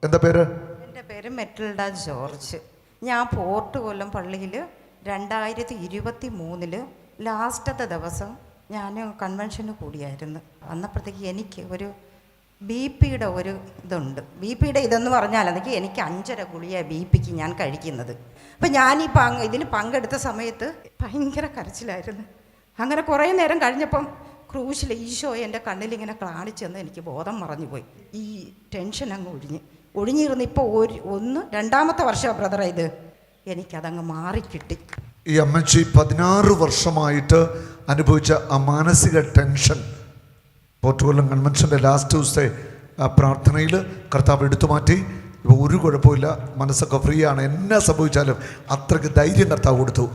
എന്താ പേര്? എൻ്റെ പേര് മെറ്റിൽഡ ജോർജ്. ഞാൻ പോർട്ട് കൊല്ലം പള്ളിയിൽ 2023 ലാസ്റ്റത്തെ ദിവസം ഞാൻ കൺവെൻഷന് കൂടിയായിരുന്നു. വന്നപ്പോഴത്തേക്ക് എനിക്ക് ഒരു BP-യുടെ ഒരു ഇതുണ്ട്. BP-യുടെ ഇതെന്ന് പറഞ്ഞാൽ എനിക്ക് 5.5 ഗുളിക BP-ക്ക് ഞാൻ കഴിക്കുന്നത്. അപ്പം ഞാൻ ഇതിന് പങ്കെടുത്ത സമയത്ത് ഭയങ്കര കരച്ചിലായിരുന്നു. അങ്ങനെ കുറേ നേരം കഴിഞ്ഞപ്പം ക്രൂശിൽ ഈശോ എൻ്റെ കണ്ണിലിങ്ങനെ കാണിച്ചെന്ന് എനിക്ക് ബോധം മറഞ്ഞുപോയി. ഈ ടെൻഷൻ അങ്ങ് ഒഴിഞ്ഞിരുന്ന് ഇപ്പോൾ രണ്ടാമത്തെ വർഷമാണ് ബ്രദറെ ഇത് എനിക്കതങ്ങ് മാറിക്കിട്ടി. ഈ അമ്മച്ചി 16 വർഷമായിട്ട് അനുഭവിച്ച ആ മാനസിക ടെൻഷൻ പോർട്ടുകൊല്ലം കൺവെൻഷൻ്റെ ലാസ്റ്റ് ദിവസത്തെ ആ പ്രാർത്ഥനയിൽ കർത്താവ് എടുത്തു മാറ്റി. ഇപ്പോൾ ഒരു കുഴപ്പമില്ല, മനസ്സൊക്കെ ഫ്രീ ആണ്. എന്നാ സംഭവിച്ചാലും അത്രയ്ക്ക് ധൈര്യം കർത്താവ് കൊടുത്തു.